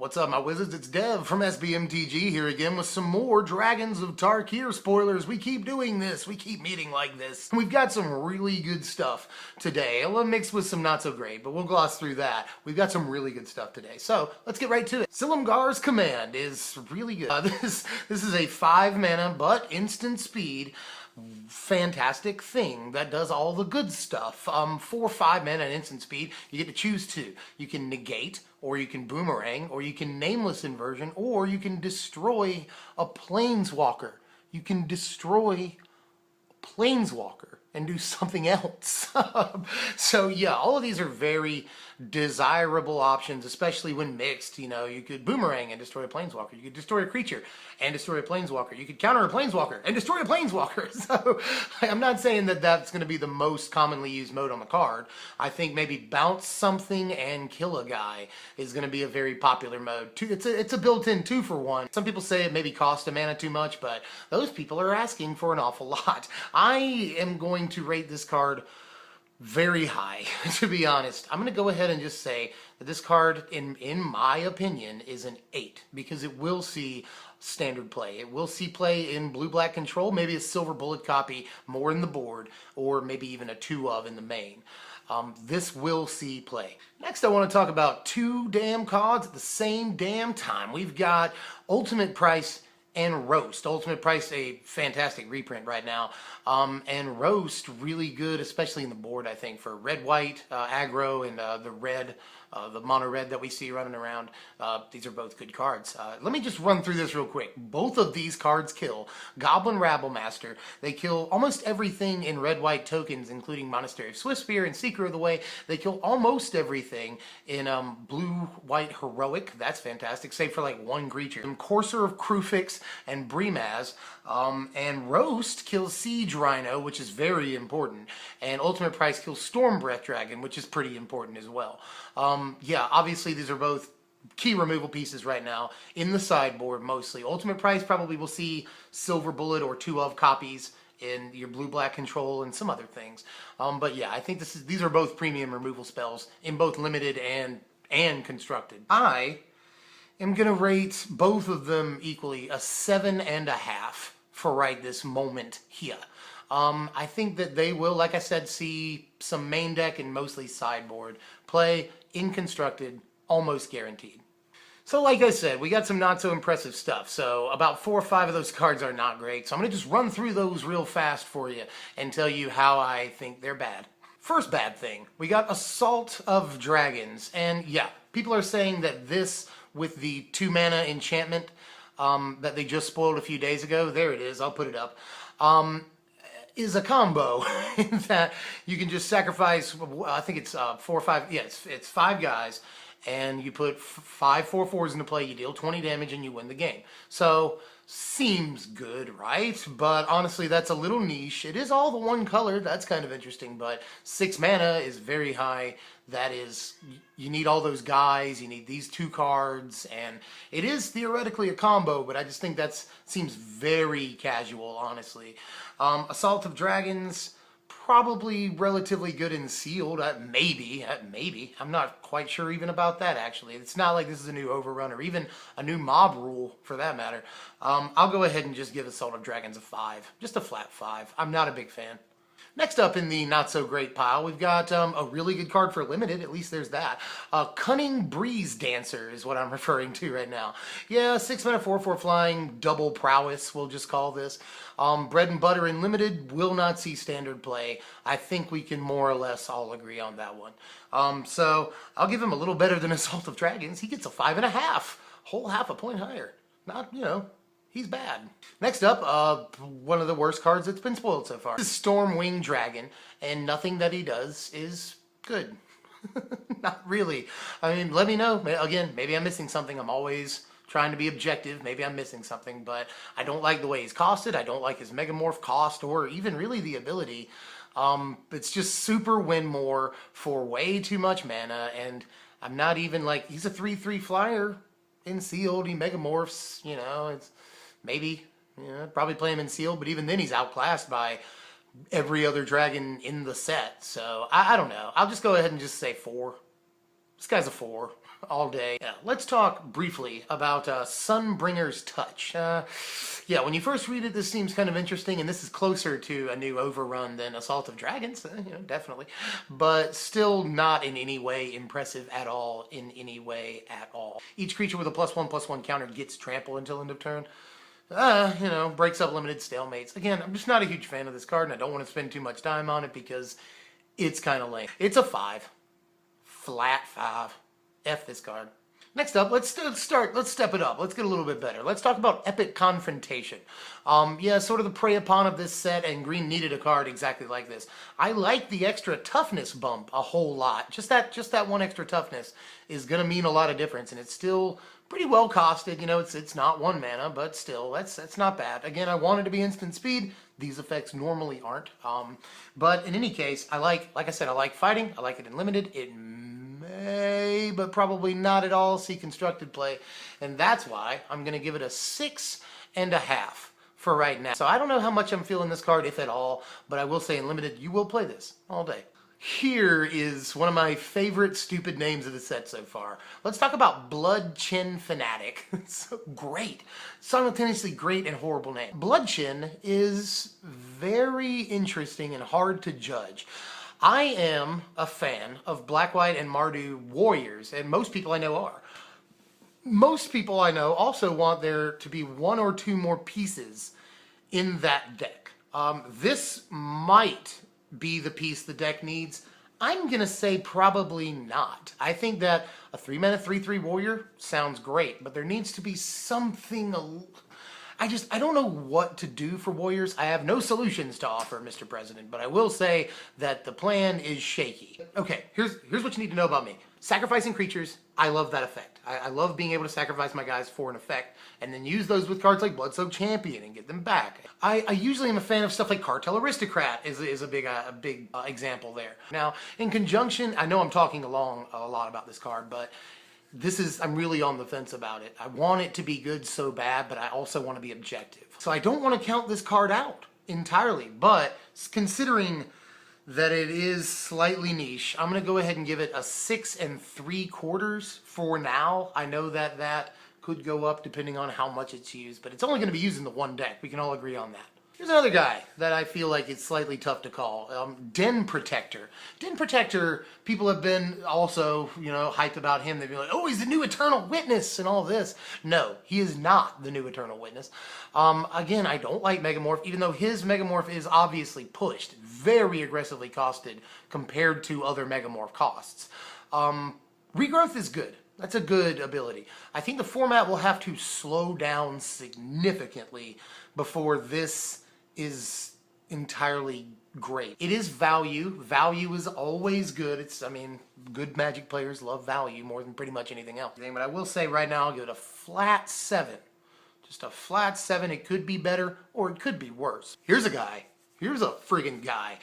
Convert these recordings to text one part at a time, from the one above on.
What's up, my wizards? It's Dev from SBMTG here again with some more Dragons of Tarkir spoilers. We keep doing this. We keep meeting like this. We've got some really good stuff today. A little mixed with some not so great, but we'll gloss through that. We've got some really good stuff today. So let's get right to it. Silumgar's command is really good. This is a 5 mana but instant speed fantastic thing that does all the good stuff. For 5 mana and instant speed, you get to choose two. You can negate, or you can boomerang, or you can nameless inversion, or you can destroy a planeswalker. You can destroy a planeswalker and do something else. So yeah, all of these are very desirable options, especially when mixed. You know, you could boomerang and destroy a planeswalker. You could destroy a creature and destroy a planeswalker. You could counter a planeswalker and destroy a planeswalker. So I'm not saying that that's going to be the most commonly used mode on the card. I think maybe bounce something and kill a guy is going to be a very popular mode. It's a built-in 2-for-1. Some people say it maybe costs a mana too much, but those people are asking for an awful lot. I am going to rate this card very high, to be honest. I'm going to go ahead and just say that this card, in my opinion, is an 8, because it will see standard play. It will see play in blue-black control, maybe a silver bullet copy more in the board, or maybe even a 2-of in the main. This will see play. Next, I want to talk about 2 damn cards at the same damn time. We've got Ultimate Price and Roast. Ultimate Price, a fantastic reprint right now. And Roast, really good, especially in the board, I think, for red-white, aggro, and the red, the mono-red that we see running around. These are both good cards. Let me just run through this real quick. Both of these cards kill Goblin Rabblemaster. They kill almost everything in red-white tokens, including Monastery of Swiftspear and Seeker of the Way. They kill almost everything in blue-white heroic. That's fantastic, save for like 1 creature. Courser of Krufix and Brimaz. And Roast kills Siege Rhino, which is very important. And Ultimate Price kills Stormbreath Dragon, which is pretty important as well. Yeah, obviously these are both key removal pieces right now in the sideboard mostly. Ultimate Price probably will see Silver Bullet or 2-of copies in your blue-black control and some other things. But yeah, I think these are both premium removal spells in both limited and constructed. I am going to rate both of them equally a 7.5 for right this moment here. I think that they will, like I said, see some main deck and mostly sideboard play in constructed, almost guaranteed. So like I said, we got some not so impressive stuff. So about 4 or 5 of those cards are not great. So I'm going to just run through those real fast for you and tell you how I think they're bad. First bad thing, we got Assault of Dragons. And yeah, people are saying that this, with the 2 mana enchantment that they just spoiled a few days ago, there it is, I'll put it up, is a combo in that you can just sacrifice, I think it's 4 or 5, yeah, it's 5 guys, and you put 5 4/4s into play, you deal 20 damage, and you win the game. So, seems good, right? But honestly, that's a little niche. It is all the 1 color, that's kind of interesting, but 6 mana is very high. That is, you need all those guys, you need these 2 cards, and it is theoretically a combo, but I just think that seems very casual, honestly. Assault of Dragons, probably relatively good in sealed, maybe. I'm not quite sure even about that, actually. It's not like this is a new overrun or even a new mob rule, for that matter. I'll go ahead and just give Assault of Dragons a 5. Just a flat 5. I'm not a big fan. Next up in the not-so-great pile, we've got a really good card for limited, at least there's that. Cunning Breeze Dancer is what I'm referring to right now. Yeah, 6 mana 4/4 flying, double prowess, we'll just call this. Bread and butter in limited will not see standard play. I think we can more or less all agree on that one. So I'll give him a little better than Assault of Dragons. He gets a 5.5, whole half a point higher. Not, you know, he's bad. Next up, one of the worst cards that's been spoiled so far. This is Stormwing Dragon, and nothing that he does is good. Not really. I mean, let me know. Again, maybe I'm missing something. I'm always trying to be objective. Maybe I'm missing something, but I don't like the way he's costed. I don't like his Megamorph cost, or even really the ability. It's just super win more for way too much mana, and I'm not even like, he's a 3/3 flyer in sealed. He Megamorphs, you know, it's maybe, you know, probably play him in sealed, but even then he's outclassed by every other dragon in the set. So I don't know. I'll just go ahead and just say 4. This guy's a 4. all day. Yeah, let's talk briefly about Sunbringer's Touch. Yeah, when you first read it, this seems kind of interesting, and this is closer to a new overrun than Assault of Dragons, definitely. But still not in any way impressive at all, Each creature with a +1/+1 counter gets trample until end of turn. Breaks up limited stalemates. Again, I'm just not a huge fan of this card, and I don't want to spend too much time on it because it's kind of lame. It's a 5. Flat 5. F this card. Next up, let's step it up. Let's get a little bit better. Let's talk about Epic Confrontation. Yeah, sort of the prey upon of this set, and green needed a card exactly like this. I like the extra toughness bump a whole lot. Just that one extra toughness is gonna mean a lot of difference, and it's still pretty well costed. It's not 1 mana, but still, that's not bad. Again, I want it to be instant speed. These effects normally aren't. But in any case, like I said, I like fighting. I like it in limited. It may, but probably not at all, see constructed play. And that's why I'm going to give it a 6.5 for right now. So I don't know how much I'm feeling this card, if at all, but I will say in limited, you will play this all day. Here is one of my favorite stupid names of the set so far. Let's talk about Bloodchin Fanatic. It's so great. Simultaneously great and horrible name. Bloodchin is very interesting and hard to judge. I am a fan of Black, White, and Mardu warriors, and most people I know are. Most people I know also want there to be 1 or 2 more pieces in that deck. This might be the piece the deck needs. I'm gonna say probably not. I think that a 3-mana 3/3 warrior sounds great, but there needs to be something. I don't know what to do for warriors. I have no solutions to offer, Mr. President, but I will say that the plan is shaky. Okay, here's what you need to know about me. Sacrificing creatures, I love that effect. I love being able to sacrifice my guys for an effect and then use those with cards like Bloodsoaked Champion and get them back. I usually am a fan of stuff like Cartel Aristocrat is a big example there. Now, in conjunction, I know I'm talking a lot about this card, but I'm really on the fence about it. I want it to be good so bad, but I also want to be objective. So I don't want to count this card out entirely, but considering that it is slightly niche, I'm going to go ahead and give it a 6 3/4 for now. I know that could go up depending on how much it's used, but it's only going to be used in the 1 deck. We can all agree on that. Here's another guy that I feel like it's slightly tough to call. Den Protector. Den Protector, people have been also, hyped about him. They've been like, oh, he's the new Eternal Witness and all this. No, he is not the new Eternal Witness. Again, I don't like Megamorph, even though his Megamorph is obviously pushed, very aggressively costed compared to other Megamorph costs. Regrowth is good. That's a good ability. I think the format will have to slow down significantly before this is entirely great. It is value. Value is always good. Good Magic players love value more than pretty much anything else. But I will say right now, I'll give it a flat 7. Just a flat 7. It could be better or it could be worse. Here's a guy. Here's a friggin' guy.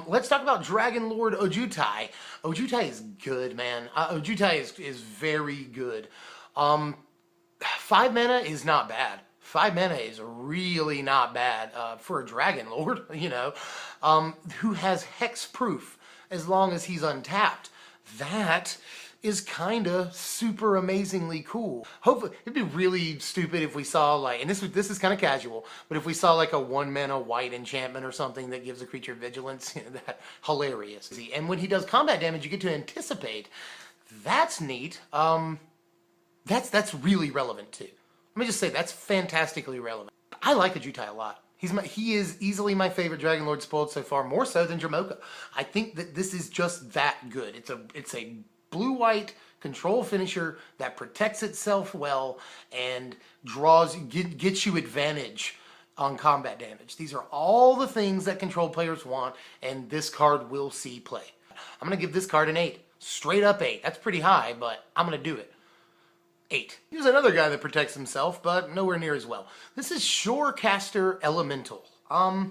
Let's talk about Dragonlord Ojutai. Ojutai is good, man. Ojutai is very good. 5 mana is not bad. 5 mana is really not bad for a Dragonlord, who has hexproof as long as he's untapped. That is kind of super amazingly cool. Hopefully, it'd be really stupid if we saw and this is kind of casual, but if we saw like a 1 mana white enchantment or something that gives a creature vigilance, that hilarious. And when he does combat damage, you get to anticipate. That's neat. That's really relevant too. Let me just say that's fantastically relevant. I like Ojutai a lot. He is easily my favorite Dragonlord spoiled so far, more so than Jamocha. I think that this is just that good. It's a blue-white control finisher that protects itself well and gets you advantage on combat damage. These are all the things that control players want, and this card will see play. I'm going to give this card an 8. Straight up 8. That's pretty high, but I'm going to do it. 8. Here's another guy that protects himself, but nowhere near as well. This is Shorecaster Elemental. I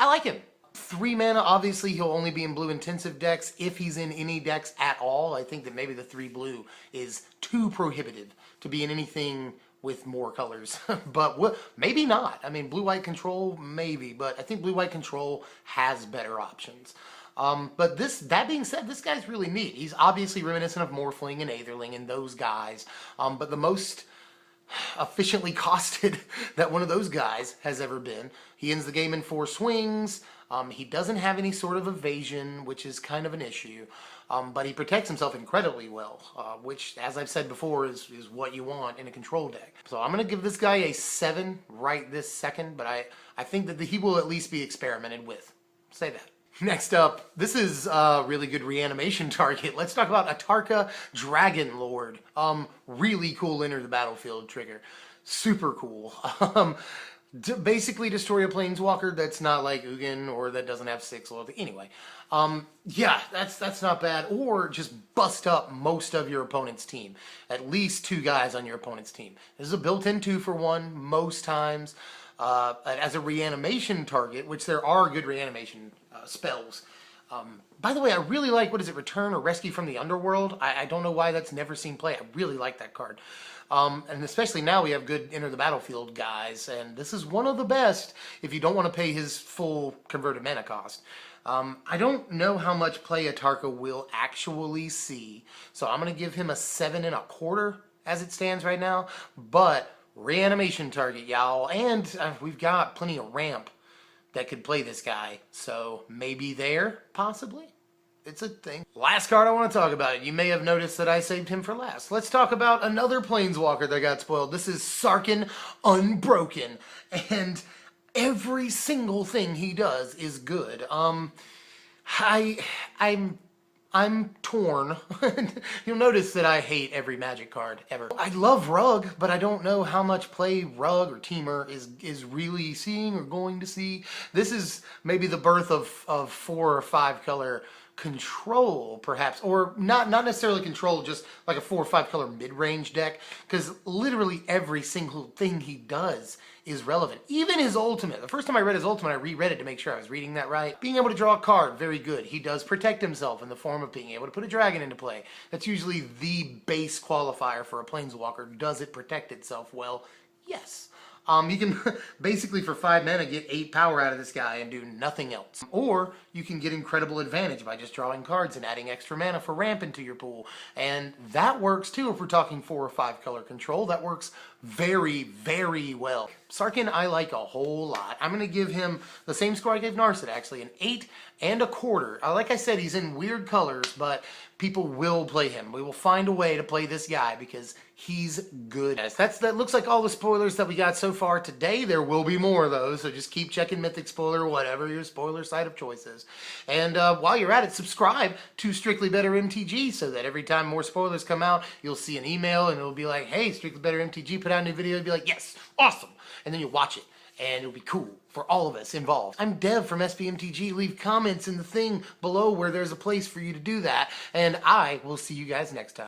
like him. 3 mana, obviously he'll only be in blue intensive decks if he's in any decks at all. I think that maybe the 3 blue is too prohibitive to be in anything with more colors. But maybe not. Blue-white control, maybe, but I think blue-white control has better options. But that being said, this guy's really neat. He's obviously reminiscent of Morphling and Aetherling and those guys. But the most efficiently costed that one of those guys has ever been. He ends the game in 4 swings. He doesn't have any sort of evasion, which is kind of an issue. But he protects himself incredibly well, which, as I've said before, is what you want in a control deck. So I'm going to give this guy a 7 right this second, but I think that he will at least be experimented with. Say that. Next up, this is a really good reanimation target. Let's talk about Atarka Dragonlord. Really cool enter the battlefield trigger. Super cool. Basically destroy a planeswalker that's not like Ugin or that doesn't have 6 loyalty. Anyway, yeah, that's not bad. Or just bust up most of your opponent's team. At least 2 guys on your opponent's team. This is a built-in 2-for-1 most times. As a reanimation target, which there are good reanimation spells. By the way, I really like, what is it, Return or Rescue from the Underworld? I don't know why that's never seen play. I really like that card. And especially now we have good Enter the Battlefield guys, and this is one of the best if you don't want to pay his full converted mana cost. I don't know how much play Atarka will actually see, so I'm going to give him a 7.25 as it stands right now, but reanimation target, y'all, and we've got plenty of ramp that could play this guy, so maybe there, possibly. It's a thing. Last card I want to talk about. You may have noticed that I saved him for last. Let's talk about another planeswalker that got spoiled. This is Sarkhan Unbroken, and every single thing he does is good. I'm torn. You'll notice that I hate every Magic card ever. I love Rug, but I don't know how much play Rug or Teamer is really seeing or going to see. This is maybe the birth of 4 or 5 color control, perhaps, or not necessarily control, just like a 4 or 5 color mid-range deck, because literally every single thing he does is relevant. Even his ultimate. The first time I read his ultimate, I reread it to make sure I was reading that right. Being able to draw a card, very good. He does protect himself in the form of being able to put a dragon into play. That's usually the base qualifier for a planeswalker. Does it protect itself well? Yes. You can basically for 5 mana get 8 power out of this guy and do nothing else. Or you can get incredible advantage by just drawing cards and adding extra mana for ramp into your pool. And that works too if we're talking 4 or 5 color control. That works very, very well. Sarkhan I like a whole lot. I'm going to give him the same score I gave Narset, actually, an 8.25. Like I said, he's in weird colors, but people will play him. We will find a way to play this guy because he's good. That looks like all the spoilers that we got so far today. There will be more of those, so just keep checking Mythic Spoiler, whatever your spoiler site of choice is. And while you're at it, subscribe to Strictly Better MTG so that every time more spoilers come out, you'll see an email and it'll be like, hey, Strictly Better MTG put out a new video. You'll be like, yes, awesome. And then you'll watch it. And it'll be cool for all of us involved. I'm Dev from SBMTG. Leave comments in the thing below where there's a place for you to do that. And I will see you guys next time.